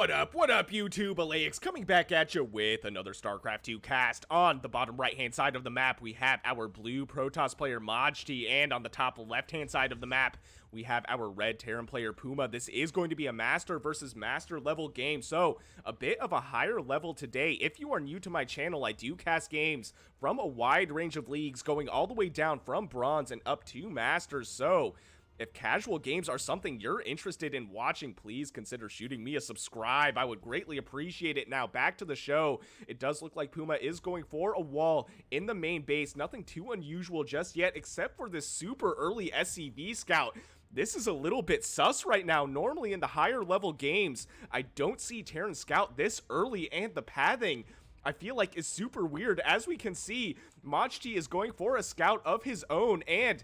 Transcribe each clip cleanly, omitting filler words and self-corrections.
What up, YouTube? Elleix coming back at you with another StarCraft 2 cast. On the bottom right-hand side of the map, we have our blue Protoss player Majti, and on the top left-hand side of the map, we have our red Terran player PuMa. This is going to be a Master versus Master level game, so a bit of a higher level today. If you are new to my channel, I do cast games from a wide range of leagues, going all the way down from Bronze and up to Masters, so if casual games are something you're interested in watching, please consider shooting me a subscribe. I would greatly appreciate it. Now, back to the show. It does look like PuMa is going for a wall in the main base. Nothing too unusual just yet, except for this super early SCV scout. This is a little bit sus right now. Normally in the higher level games, I don't see Terran scout this early, and the pathing, I feel like, is super weird. As we can see, Majti is going for a scout of his own, and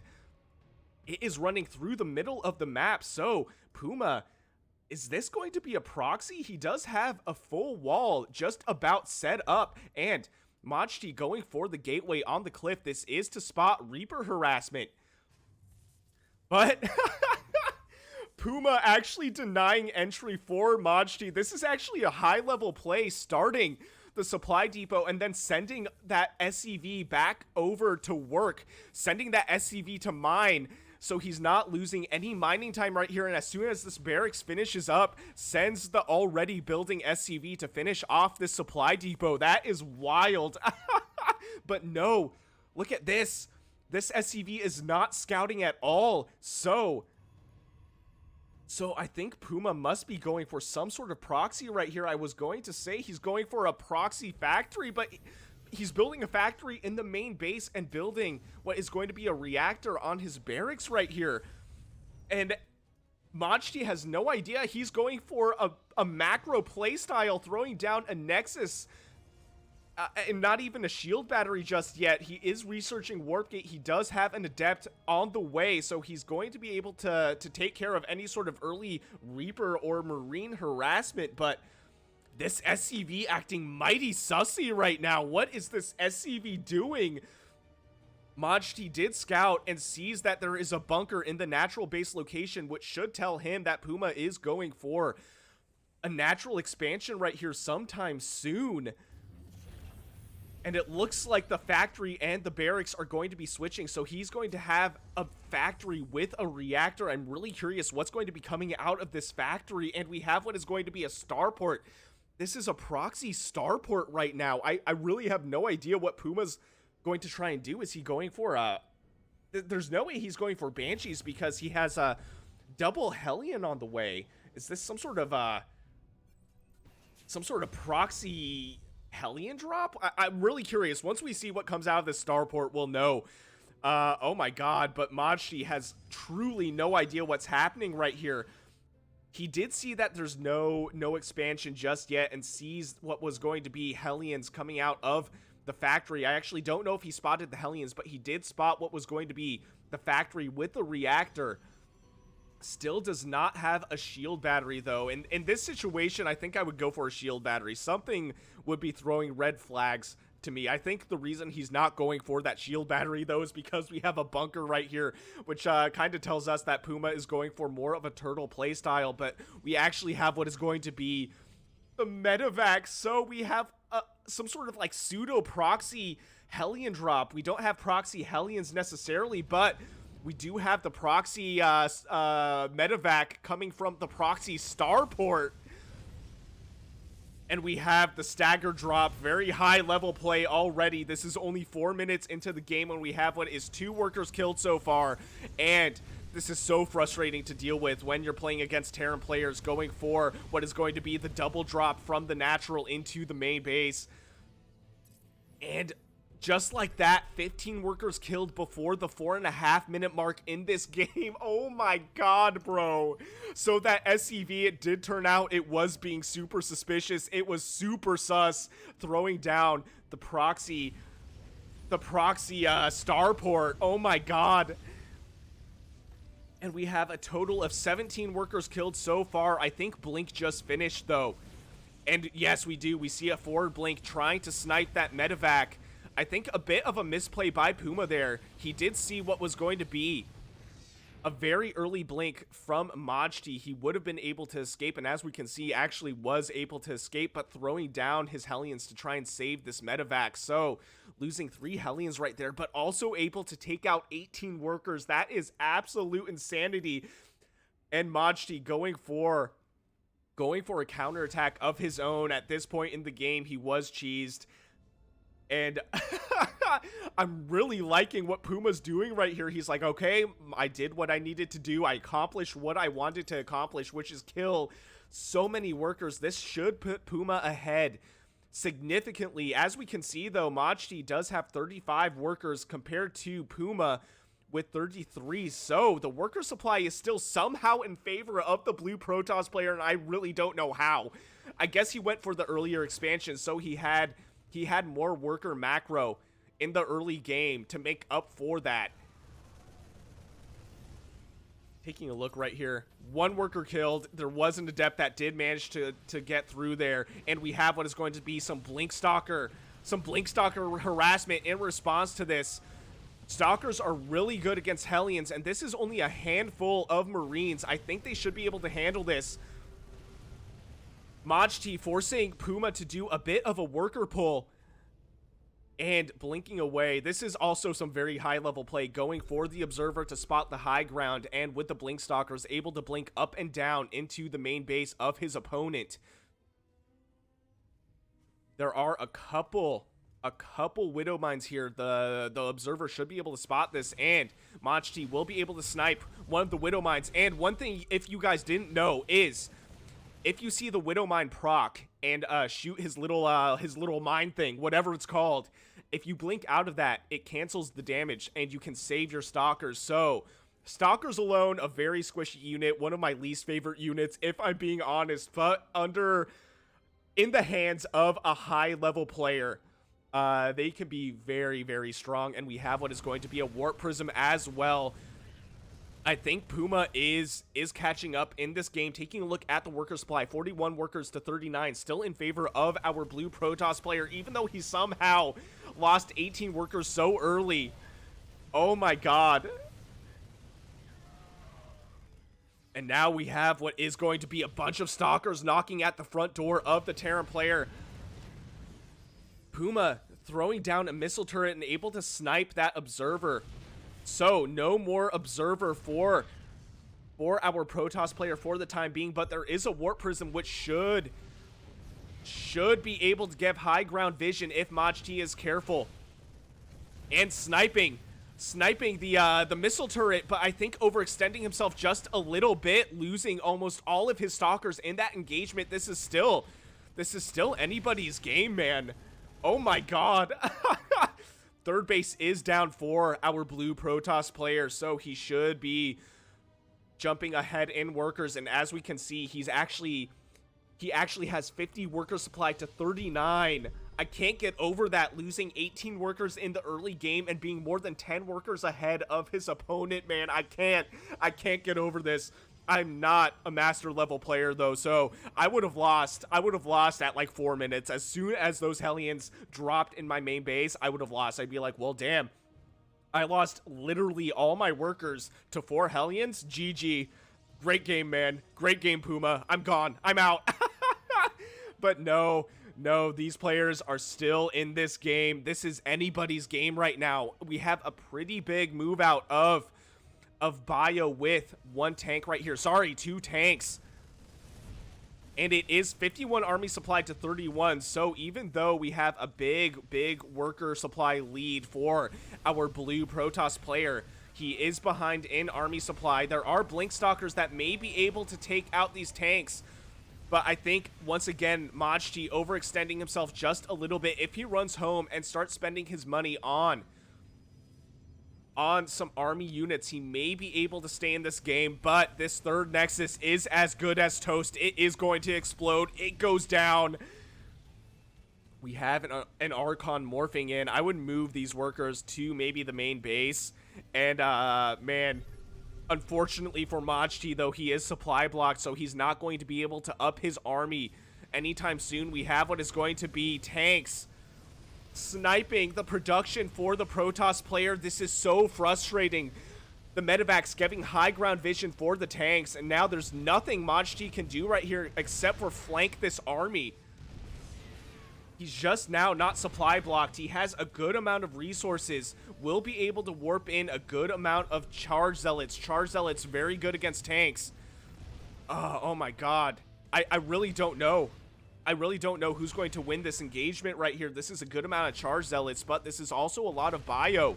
it is running through the middle of the map. So PuMa, is this going to be a proxy? He does have a full wall just about set up, and Majti going for the gateway on the cliff. This is to spot Reaper harassment, but PuMa actually denying entry for Majti. This is actually a high level play, starting the supply depot and then sending that SCV back over to work, sending that SCV to mine, so he's not losing any mining time right here. And as soon as this barracks finishes up, sends the already building SCV to finish off this supply depot. That is wild. But no, look at this. This SCV is not scouting at all. So I think PuMa must be going for some sort of proxy right here. I was going to say he's going for a proxy factory, but he's building a factory in the main base and building what is going to be a reactor on his barracks right here. And Majti has no idea. He's going for a macro playstyle, throwing down a Nexus, and not even a shield battery just yet. He is researching Warp Gate. He does have an Adept on the way, so he's going to be able to take care of any sort of early Reaper or Marine harassment. But this SCV acting mighty sussy right now. What is this SCV doing? Majti did scout and sees that there is a bunker in the natural base location, which should tell him that PuMa is going for a natural expansion right here sometime soon. And it looks like the factory and the barracks are going to be switching, so he's going to have a factory with a reactor. I'm really curious what's going to be coming out of this factory, and we have what is going to be a starport. This is a proxy starport right now. I really have no idea what PuMa's going to try and do. Is he going for there's no way he's going for Banshees, because he has a double Hellion on the way. Is this some sort of proxy Hellion drop? I'm really curious. Once we see what comes out of this starport, we'll know. Oh my god, but Majti has truly no idea what's happening right here. He did see that there's no expansion just yet, and sees what was going to be Hellions coming out of the factory. I actually don't know if he spotted the Hellions, but he did spot what was going to be the factory with the reactor. Still does not have a shield battery, though. In this situation, I think I would go for a shield battery. Something would be throwing red flags to me. I think the reason he's not going for that shield battery, though, is because we have a bunker right here, which kind of tells us that PuMa is going for more of a turtle playstyle, but we actually have what is going to be the medevac, so we have some sort of like pseudo proxy Hellion drop. We don't have proxy Hellions necessarily, but we do have the proxy medevac coming from the proxy starport. And we have the stagger drop. Very high level play already. This is only 4 minutes into the game when we have what is 2 workers killed so far. And this is so frustrating to deal with when you're playing against Terran players going for what is going to be the double drop from the natural into the main base. And just like that, 15 workers killed before the 4.5-minute mark in this game. Oh my god, bro. So that SCV, it did turn out it was being super suspicious. It was super sus, throwing down the proxy starport. Oh my god. And we have a total of 17 workers killed so far. I think Blink just finished, though. And yes, we do. We see a forward Blink trying to snipe that medevac. I think a bit of a misplay by PuMa there. He did see what was going to be a very early blink from Majti. He would have been able to escape, and as we can see, actually was able to escape, but throwing down his Hellions to try and save this medevac. So losing 3 Hellions right there, but also able to take out 18 workers. That is absolute insanity. And Majti going for a counterattack of his own. At this point in the game, he was cheesed. And I'm really liking what PuMa's doing right here. He's like, okay, I did what I needed to do. I accomplished what I wanted to accomplish, which is kill so many workers. This should put PuMa ahead significantly. As we can see, though, Majti does have 35 workers compared to PuMa with 33. So the worker supply is still somehow in favor of the blue Protoss player, and I really don't know how. I guess he went for the earlier expansion, so he had more worker macro in the early game to make up for that. Taking a look right here. 1 worker killed. There was an adept that did manage to get through there. And we have what is going to be some Blink Stalker harassment in response to this. Stalkers are really good against Hellions, and this is only a handful of Marines. I think they should be able to handle this. Majti forcing PuMa to do a bit of a worker pull and blinking away. This is also some very high level play, going for the observer to spot the high ground, and with the blink stalkers able to blink up and down into the main base of his opponent. There are a couple Widow Mines here. The observer should be able to spot this, and Majti will be able to snipe one of the Widow Mines. And one thing, if you guys didn't know, is if you see the Widow Mine proc and shoot his little mine thing, whatever it's called, if you blink out of that, it cancels the damage and you can save your stalkers. So stalkers alone, a very squishy unit, one of my least favorite units, if I'm being honest, but in the hands of a high level player, they can be very, very strong. And we have what is going to be a Warp Prism as well. I think PuMa is catching up in this game. Taking a look at the worker supply, 41 workers to 39, still in favor of our blue Protoss player, even though he somehow lost 18 workers so early. Oh my god. And now we have what is going to be a bunch of stalkers knocking at the front door of the Terran player. PuMa throwing down a missile turret and able to snipe that observer. So no more observer for our Protoss player for the time being, but there is a Warp Prism which should be able to give high ground vision if Majti is careful. And sniping the missile turret, but I think overextending himself just a little bit, losing almost all of his stalkers in that engagement. This is still anybody's game, man. Oh my god. Third base is down for our blue Protoss player, so he should be jumping ahead in workers. And as we can see, he actually has 50 worker supply to 39. I can't get over that, losing 18 workers in the early game and being more than 10 workers ahead of his opponent, man. I can't get over this. I'm not a master level player though, so I would have lost at like 4 minutes. As soon as those Hellions dropped in my main base, I would have lost. I'd be like, well, damn, I lost literally all my workers to 4 Hellions. GG. Great game, man. Great game, PuMa. I'm gone. I'm out. But no, these players are still in this game. This is anybody's game right now. We have a pretty big move out of bio with 1 tank right here. Sorry, 2 tanks. And it is 51 army supply to 31. So even though we have a big worker supply lead for our blue Protoss player, he is behind in army supply. There are blink stalkers that may be able to take out these tanks. But I think, once again, Majti overextending himself just a little bit. If he runs home and starts spending his money on some army units, he may be able to stay in this game. But this third Nexus is as good as toast. It is going to explode. It goes down. We have an Archon morphing in. I would move these workers to maybe the main base. And, man, unfortunately for Majti, though, he is supply blocked, so he's not going to be able to up his army anytime soon. We have what is going to be tanks sniping the production for the Protoss player. This is so frustrating. the medevacs giving high ground vision for the tanks, and now there's nothing Majti can do right here except for flank this army. He's just now not supply blocked. He has a good amount of resources. Will be able to warp in a good amount of charge zealots. Charge zealots very good against tanks. Oh my god. I really don't know. I really don't know who's going to win this engagement right here. This is a good amount of charge zealots, but this is also a lot of bio.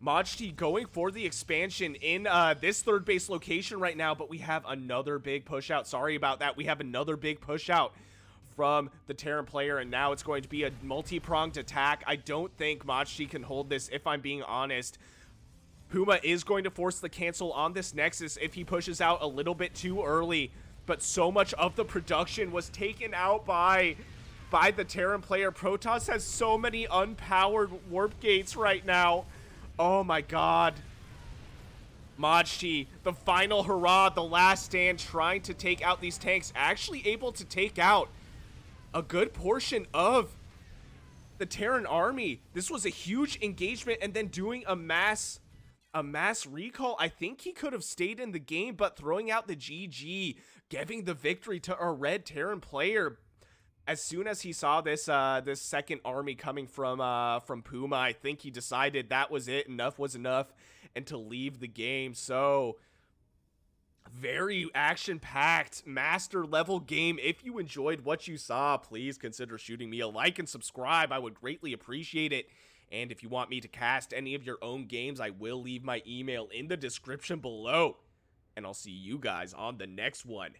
Majti going for the expansion in this third base location right now, but we have another big push out. Sorry about that. We have another big push out from the Terran player, and now it's going to be a multi-pronged attack. I don't think Majti can hold this, if I'm being honest. PuMa is going to force the cancel on this Nexus if he pushes out a little bit too early, but so much of the production was taken out by the Terran player. Protoss has so many unpowered warp gates right now. Oh my god. Majti, the final hurrah, the last stand, trying to take out these tanks, actually able to take out a good portion of the Terran army. This was a huge engagement, and then doing a mass recall. I think he could have stayed in the game, but throwing out the GG, giving the victory to a red Terran player. As soon as he saw this this second army coming from PuMa, I think he decided that was it, enough was enough, and to leave the game. So very action-packed, master-level game. If you enjoyed what you saw, please consider shooting me a like and subscribe. I would greatly appreciate it. And if you want me to cast any of your own games, I will leave my email in the description below. And I'll see you guys on the next one.